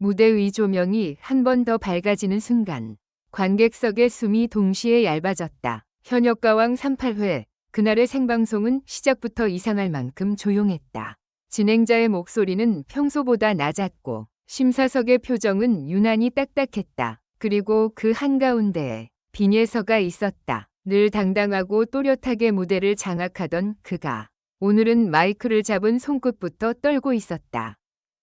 무대 위 조명이 한 번 더 밝아지는 순간 관객석의 숨이 동시에 얇아졌다. 현역가왕 38회. 그날의 생방송은 시작부터 이상할 만큼 조용했다. 진행자의 목소리는 평소보다 낮았고 심사석의 표정은 유난히 딱딱했다. 그리고 그 한가운데에 빈예서가 있었다. 늘 당당하고 또렷하게 무대를 장악하던 그가 오늘은 마이크를 잡은 손끝부터 떨고 있었다.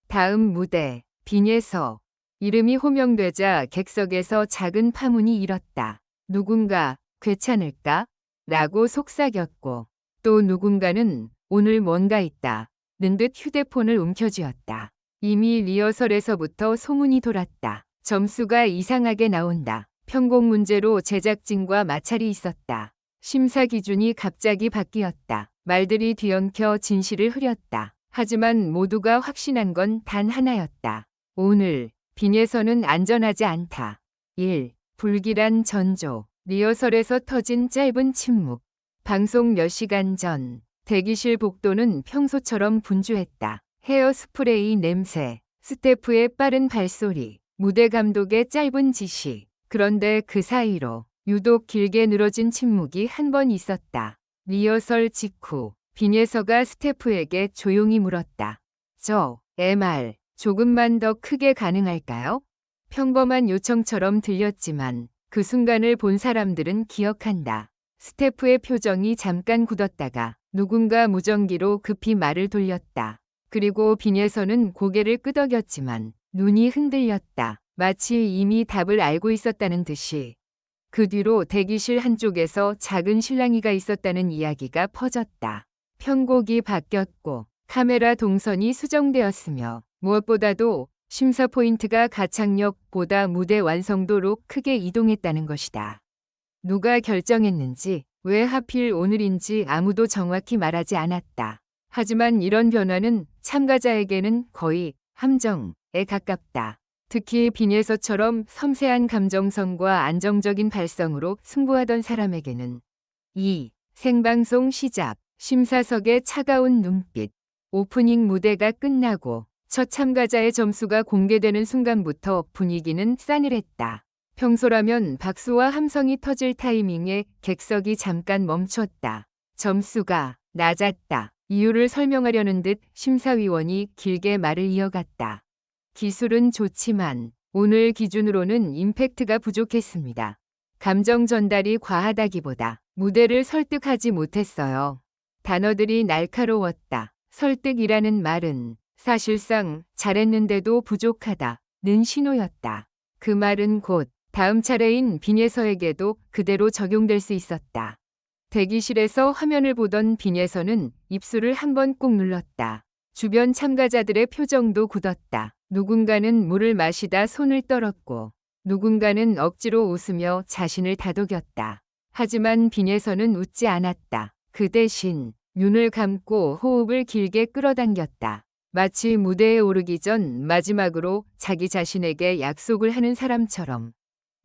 다음 무대, 빈예서. 이름이 호명되자 객석에서 작은 파문이 일었다. 누군가 괜찮을까? 라고 속삭였고 또 누군가는 오늘 뭔가 있다. 는 듯 휴대폰을 움켜쥐었다. 이미 리허설에서부터 소문이 돌았다. 점수가 이상하게 나온다. 편곡 문제로 제작진과 마찰이 있었다. 심사 기준이 갑자기 바뀌었다. 말들이 뒤엉켜 진실을 흐렸다. 하지만 모두가 확신한 건 단 하나였다. 오늘 빈예서는 안전하지 않다. 1. 불길한 전조. 리허설에서 터진 짧은 침묵. 방송 몇 시간 전 대기실 복도는 평소처럼 분주했다. 헤어스프레이 냄새, 스태프의 빠른 발소리, 무대 감독의 짧은 지시. 그런데 그 사이로 유독 길게 늘어진 침묵이 한 번 있었다. 리허설 직후 빈예서가 스태프에게 조용히 물었다. 저 MR 조금만 더 크게 가능할까요? 평범한 요청처럼 들렸지만 그 순간을 본 사람들은 기억한다. 스태프의 표정이 잠깐 굳었다가 누군가 무전기로 급히 말을 돌렸다. 그리고 빈예서는 고개를 끄덕였지만 눈이 흔들렸다. 마치 이미 답을 알고 있었다는 듯이. 그 뒤로 대기실 한쪽에서 작은 실랑이가 있었다는 이야기가 퍼졌다. 편곡이 바뀌었고 카메라 동선이 수정되었으며 무엇보다도 심사 포인트가 가창력보다 무대 완성도로 크게 이동했다는 것이다. 누가 결정했는지, 왜 하필 오늘인지 아무도 정확히 말하지 않았다. 하지만 이런 변화는 참가자에게는 거의 함정에 가깝다. 특히 빈예서처럼 섬세한 감정선과 안정적인 발성으로 승부하던 사람에게는. 2. 생방송 시작. 심사석의 차가운 눈빛. 오프닝 무대가 끝나고 첫 참가자의 점수가 공개되는 순간부터 분위기는 싸늘했다. 평소라면 박수와 함성이 터질 타이밍에 객석이 잠깐 멈췄다. 점수가 낮았다. 이유를 설명하려는 듯 심사위원이 길게 말을 이어갔다. 기술은 좋지만 오늘 기준으로는 임팩트가 부족했습니다. 감정 전달이 과하다기보다 무대를 설득하지 못했어요. 단어들이 날카로웠다. 설득이라는 말은 사실상 잘했는데도 부족하다는 신호였다. 그 말은 곧 다음 차례인 빈예서에게도 그대로 적용될 수 있었다. 대기실에서 화면을 보던 빈예서는 입술을 한번 꾹 눌렀다. 주변 참가자들의 표정도 굳었다. 누군가는 물을 마시다 손을 떨었고 누군가는 억지로 웃으며 자신을 다독였다. 하지만 빈예서는 웃지 않았다. 그 대신 눈을 감고 호흡을 길게 끌어당겼다. 마치 무대에 오르기 전 마지막으로 자기 자신에게 약속을 하는 사람처럼.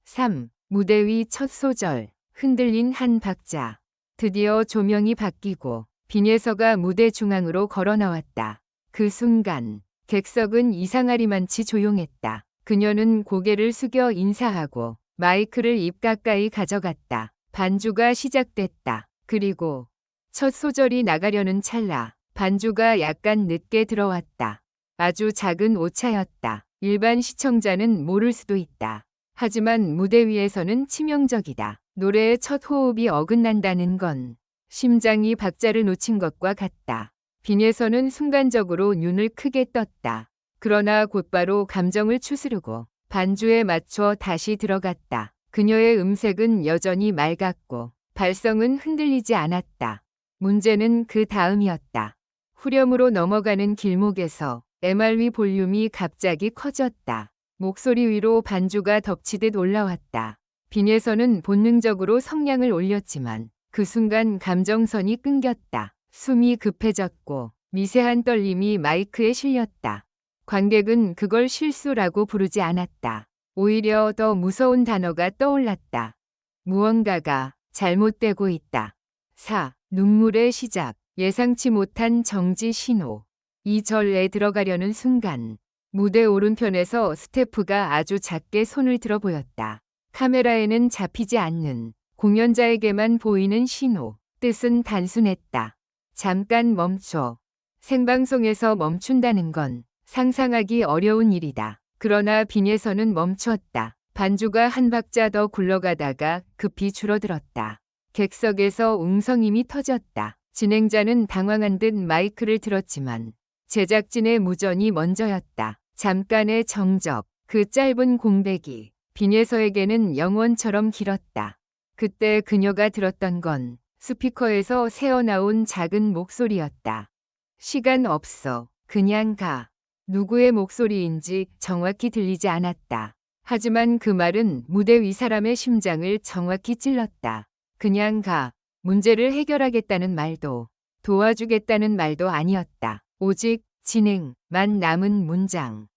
3. 무대 위 첫 소절. 흔들린 한 박자. 드디어 조명이 바뀌고 빈예서가 무대 중앙으로 걸어 나왔다. 그 순간 객석은 이상하리만치 조용했다. 그녀는 고개를 숙여 인사하고 마이크를 입 가까이 가져갔다. 반주가 시작됐다. 그리고 첫 소절이 나가려는 찰나 반주가 약간 늦게 들어왔다. 아주 작은 오차였다. 일반 시청자는 모를 수도 있다. 하지만 무대 위에서는 치명적이다. 노래의 첫 호흡이 어긋난다는 건 심장이 박자를 놓친 것과 같다. 빈예서는 순간적으로 눈을 크게 떴다. 그러나 곧바로 감정을 추스르고 반주에 맞춰 다시 들어갔다. 그녀의 음색은 여전히 맑았고 발성은 흔들리지 않았다. 문제는 그 다음이었다. 후렴으로 넘어가는 길목에서 MRV 볼륨이 갑자기 커졌다. 목소리 위로 반주가 덮치듯 올라왔다. 빈예서는 본능적으로 성량을 올렸지만 그 순간 감정선이 끊겼다. 숨이 급해졌고 미세한 떨림이 마이크에 실렸다. 관객은 그걸 실수라고 부르지 않았다. 오히려 더 무서운 단어가 떠올랐다. 무언가가 잘못되고 있다. 4. 눈물의 시작. 예상치 못한 정지 신호. 이 절에 들어가려는 순간 무대 오른편에서 스태프가 아주 작게 손을 들어 보였다. 카메라에는 잡히지 않는, 공연자에게만 보이는 신호. 뜻은 단순했다. 잠깐 멈춰. 생방송에서 멈춘다는 건 상상하기 어려운 일이다. 그러나 빈에서는 멈췄다. 반주가 한 박자 더 굴러가다가 급히 줄어들었다. 객석에서 웅성임이 터졌다. 진행자는 당황한 듯 마이크를 들었지만 제작진의 무전이 먼저였다. 잠깐의 정적, 그 짧은 공백이 빈에서에게는 영원처럼 길었다. 그때 그녀가 들었던 건 스피커에서 새어나온 작은 목소리였다. 시간 없어. 그냥 가. 누구의 목소리인지 정확히 들리지 않았다. 하지만 그 말은 무대 위 사람의 심장을 정확히 찔렀다. 그냥 가. 문제를 해결하겠다는 말도 도와주겠다는 말도 아니었다. 오직 진행만 남은 문장.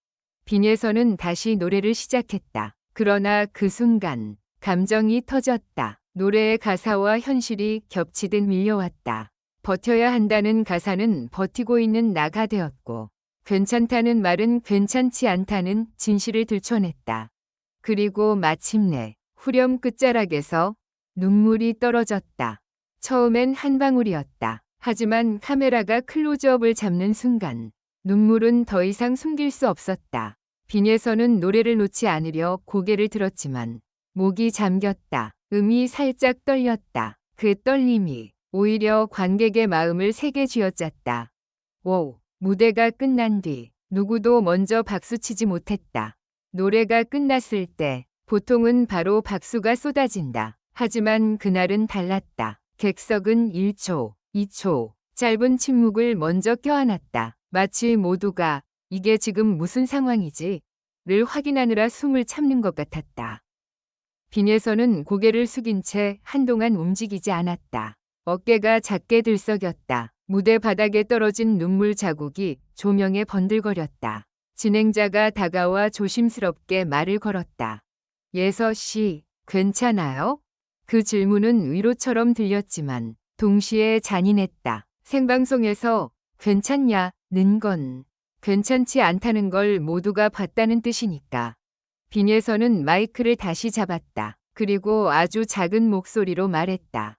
빈에서는 다시 노래를 시작했다. 그러나 그 순간 감정이 터졌다. 노래의 가사와 현실이 겹치듯 밀려왔다. 버텨야 한다는 가사는 버티고 있는 나가 되었고 괜찮다는 말은 괜찮지 않다는 진실을 들춰냈다. 그리고 마침내 후렴 끝자락에서 눈물이 떨어졌다. 처음엔 한 방울이었다. 하지만 카메라가 클로즈업을 잡는 순간 눈물은 더 이상 숨길 수 없었다. 빈에서는 노래를 놓지 않으려 고개를 들었지만 목이 잠겼다. 음이 살짝 떨렸다. 그 떨림이 오히려 관객의 마음을 세게 쥐어짰다. 오, 무대가 끝난 뒤 누구도 먼저 박수치지 못했다. 노래가 끝났을 때 보통은 바로 박수가 쏟아진다. 하지만 그날은 달랐다. 객석은 1초, 2초, 짧은 침묵을 먼저 껴안았다. 마치 모두가 이게 지금 무슨 상황이지? 를 확인하느라 숨을 참는 것 같았다. 빈에서는 고개를 숙인 채 한동안 움직이지 않았다. 어깨가 작게 들썩였다. 무대 바닥에 떨어진 눈물 자국이 조명에 번들거렸다. 진행자가 다가와 조심스럽게 말을 걸었다. 예서 씨, 괜찮아요? 그 질문은 위로처럼 들렸지만 동시에 잔인했다. 생방송에서 괜찮냐는 건 괜찮지 않다는 걸 모두가 봤다는 뜻이니까. 빈에서는 마이크를 다시 잡았다. 그리고 아주 작은 목소리로 말했다.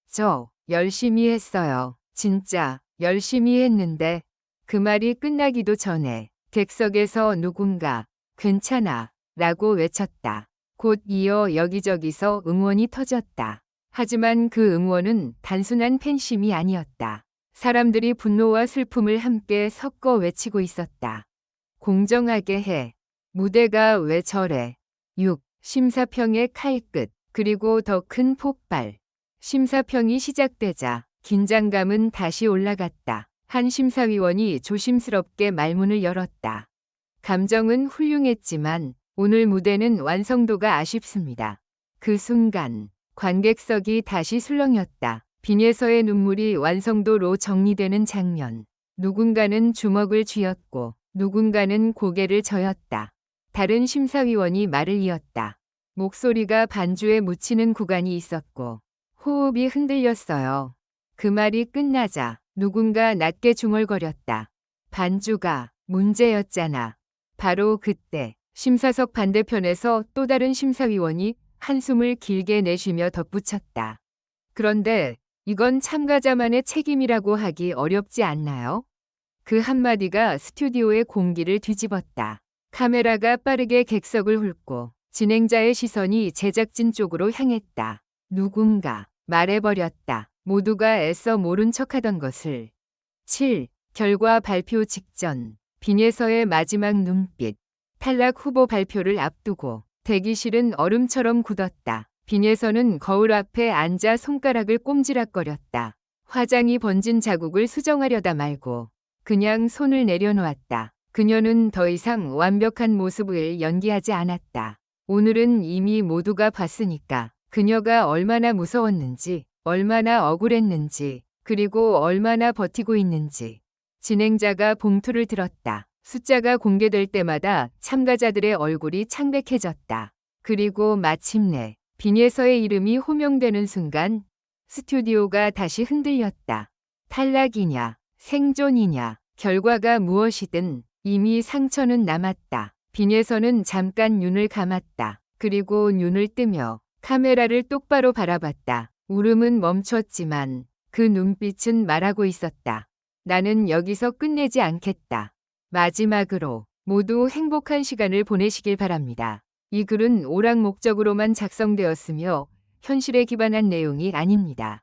저 열심히 했어요. 진짜 열심히 했는데. 그 말이 끝나기도 전에 객석에서 누군가 괜찮아 라고 외쳤다. 곧 이어 여기저기서 응원이 터졌다. 하지만 그 응원은 단순한 팬심이 아니었다. 사람들이 분노와 슬픔을 함께 섞어 외치고 있었다. 공정하게 해. 무대가 왜 저래. 6. 심사평의 칼끝. 그리고 더 큰 폭발. 심사평이 시작되자 긴장감은 다시 올라갔다. 한 심사위원이 조심스럽게 말문을 열었다. 감정은 훌륭했지만 오늘 무대는 완성도가 아쉽습니다. 그 순간 관객석이 다시 술렁였다. 빈에서의 눈물이 완성도로 정리되는 장면. 누군가는 주먹을 쥐었고 누군가는 고개를 저었다. 다른 심사위원이 말을 이었다. 목소리가 반주에 묻히는 구간이 있었고 호흡이 흔들렸어요. 그 말이 끝나자 누군가 낮게 중얼거렸다. 반주가 문제였잖아. 바로 그때 심사석 반대편에서 또 다른 심사위원이 한숨을 길게 내쉬며 덧붙였다. 그런데 이건 참가자만의 책임이라고 하기 어렵지 않나요? 그 한마디가 스튜디오의 공기를 뒤집었다. 카메라가 빠르게 객석을 훑고 진행자의 시선이 제작진 쪽으로 향했다. 누군가 말해버렸다. 모두가 애써 모른 척하던 것을. 7. 결과 발표 직전. 빈에서의 마지막 눈빛. 탈락 후보 발표를 앞두고 대기실은 얼음처럼 굳었다. 빈에서는 거울 앞에 앉아 손가락을 꼼지락거렸다. 화장이 번진 자국을 수정하려다 말고 그냥 손을 내려놓았다. 그녀는 더 이상 완벽한 모습을 연기하지 않았다. 오늘은 이미 모두가 봤으니까 그녀가 얼마나 무서웠는지, 얼마나 억울했는지, 그리고 얼마나 버티고 있는지. 진행자가 봉투를 들었다. 숫자가 공개될 때마다 참가자들의 얼굴이 창백해졌다. 그리고 마침내 빈에서의 이름이 호명되는 순간 스튜디오가 다시 흔들렸다. 탈락이냐, 생존이냐, 결과가 무엇이든 이미 상처는 남았다. 빈에서는 잠깐 눈을 감았다. 그리고 눈을 뜨며 카메라를 똑바로 바라봤다. 울음은 멈췄지만 그 눈빛은 말하고 있었다. 나는 여기서 끝내지 않겠다. 마지막으로 모두 행복한 시간을 보내시길 바랍니다. 이 글은 오락 목적으로만 작성되었으며 현실에 기반한 내용이 아닙니다.